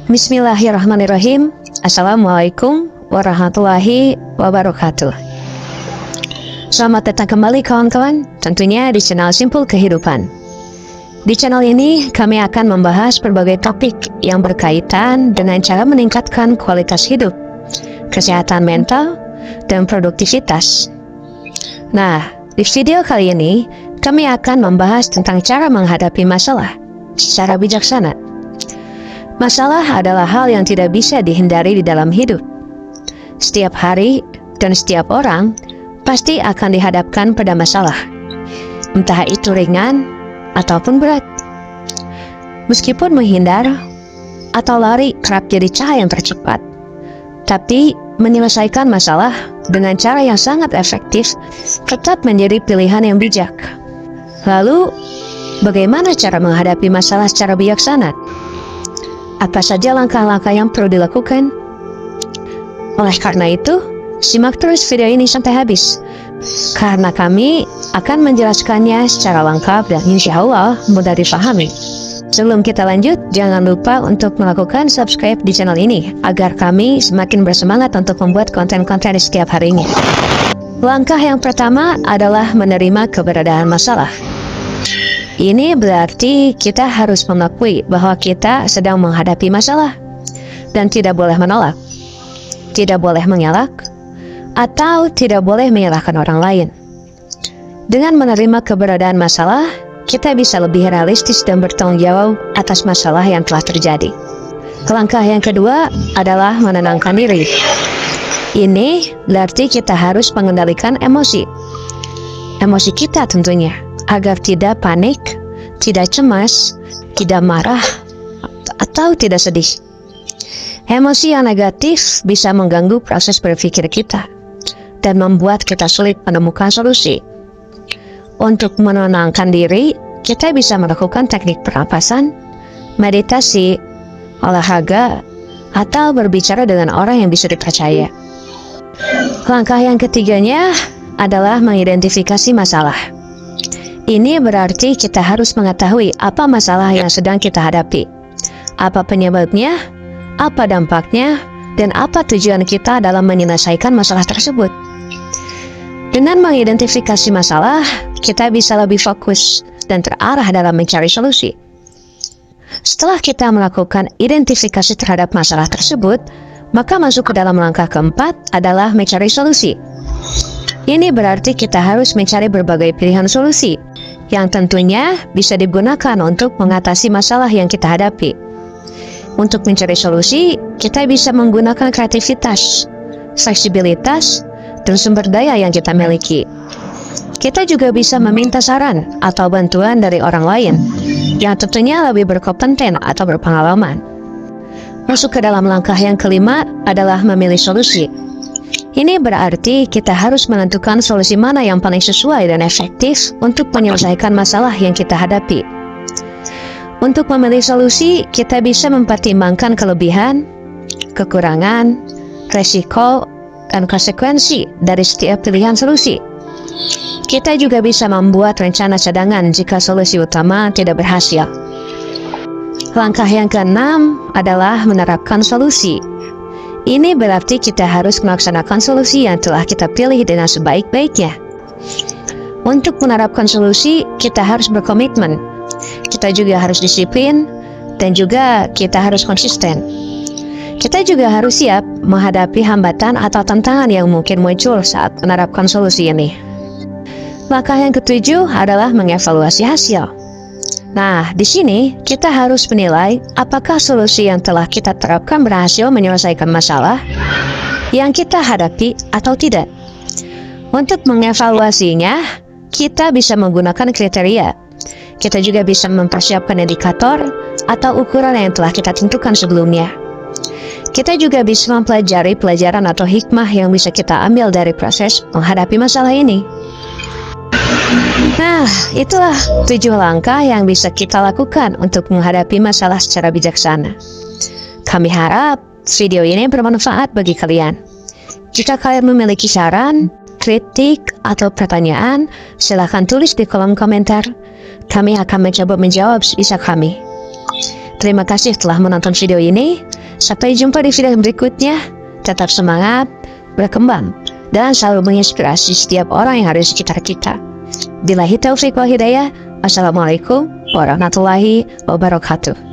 Bismillahirrahmanirrahim. Assalamualaikum warahmatullahi wabarakatuh. Selamat datang kembali kawan-kawan, tentunya di channel Simpul Kehidupan. Di channel ini kami akan membahas berbagai topik yang berkaitan dengan cara meningkatkan kualitas hidup, kesehatan mental, dan produktivitas. Nah, di video kali ini kami akan membahas tentang cara menghadapi masalah secara bijaksana. Masalah adalah hal yang tidak bisa dihindari di dalam hidup. Setiap hari dan setiap orang pasti akan dihadapkan pada masalah, entah itu ringan ataupun berat. Meskipun menghindar atau lari kerap jadi cara yang tercepat, tapi menyelesaikan masalah dengan cara yang sangat efektif tetap menjadi pilihan yang bijak. Lalu, bagaimana cara menghadapi masalah secara bijaksana? Apa saja langkah-langkah yang perlu dilakukan? Oleh karena itu, simak terus video ini sampai habis, karena kami akan menjelaskannya secara lengkap dan insya Allah mudah dipahami. Sebelum kita lanjut, jangan lupa untuk melakukan subscribe di channel ini, agar kami semakin bersemangat untuk membuat konten-konten di setiap harinya. Langkah yang pertama adalah menerima keberadaan masalah. Ini berarti kita harus mengakui bahwa kita sedang menghadapi masalah dan tidak boleh menolak, tidak boleh mengelak, atau tidak boleh menyalahkan orang lain. Dengan menerima keberadaan masalah, kita bisa lebih realistis dan bertanggung jawab atas masalah yang telah terjadi. Langkah yang kedua adalah menenangkan diri. Ini berarti kita harus mengendalikan emosi kita tentunya, agar tidak panik, tidak cemas, tidak marah, atau tidak sedih. Emosi yang negatif bisa mengganggu proses berpikir kita dan membuat kita sulit menemukan solusi. Untuk menenangkan diri, kita bisa melakukan teknik pernapasan, meditasi, olahraga, atau berbicara dengan orang yang bisa dipercaya. Langkah yang ketiganya adalah mengidentifikasi masalah. Ini berarti kita harus mengetahui apa masalah yang sedang kita hadapi, apa penyebabnya, apa dampaknya, dan apa tujuan kita dalam menyelesaikan masalah tersebut. Dengan mengidentifikasi masalah, kita bisa lebih fokus dan terarah dalam mencari solusi. Setelah kita melakukan identifikasi terhadap masalah tersebut, maka masuk ke dalam langkah keempat adalah mencari solusi. Ini berarti kita harus mencari berbagai pilihan solusi yang tentunya bisa digunakan untuk mengatasi masalah yang kita hadapi. Untuk mencari solusi, kita bisa menggunakan kreativitas, fleksibilitas, dan sumber daya yang kita miliki. Kita juga bisa meminta saran atau bantuan dari orang lain yang tentunya lebih berkompeten atau berpengalaman. Masuk ke dalam langkah yang kelima adalah memilih solusi. Ini berarti kita harus menentukan solusi mana yang paling sesuai dan efektif untuk menyelesaikan masalah yang kita hadapi. Untuk memilih solusi, kita bisa mempertimbangkan kelebihan, kekurangan, resiko, dan konsekuensi dari setiap pilihan solusi. Kita juga bisa membuat rencana cadangan jika solusi utama tidak berhasil. Langkah yang keenam adalah menerapkan solusi. Ini berarti kita harus melaksanakan solusi yang telah kita pilih dengan sebaik-baiknya. Untuk menerapkan solusi, kita harus berkomitmen. Kita juga harus disiplin, dan juga kita harus konsisten. Kita juga harus siap menghadapi hambatan atau tantangan yang mungkin muncul saat menerapkan solusi ini. Langkah yang ketujuh adalah mengevaluasi hasil. Nah, di sini kita harus menilai apakah solusi yang telah kita terapkan berhasil menyelesaikan masalah yang kita hadapi atau tidak. Untuk mengevaluasinya, kita bisa menggunakan kriteria. Kita juga bisa mempersiapkan indikator atau ukuran yang telah kita tentukan sebelumnya. Kita juga bisa mempelajari pelajaran atau hikmah yang bisa kita ambil dari proses menghadapi masalah ini. Nah, itulah 7 langkah yang bisa kita lakukan untuk menghadapi masalah secara bijaksana. Kami harap video ini bermanfaat bagi kalian. Jika kalian memiliki saran, kritik, atau pertanyaan, silahkan tulis di kolom komentar. Kami akan mencoba menjawab sebisa kami. Terima kasih telah menonton video ini. Sampai jumpa di video berikutnya. Tetap semangat, berkembang, dan selalu menginspirasi setiap orang yang ada di sekitar kita. Billahi taufiq wal hidayah. Assalamualaikum warahmatullahi wabarakatuh.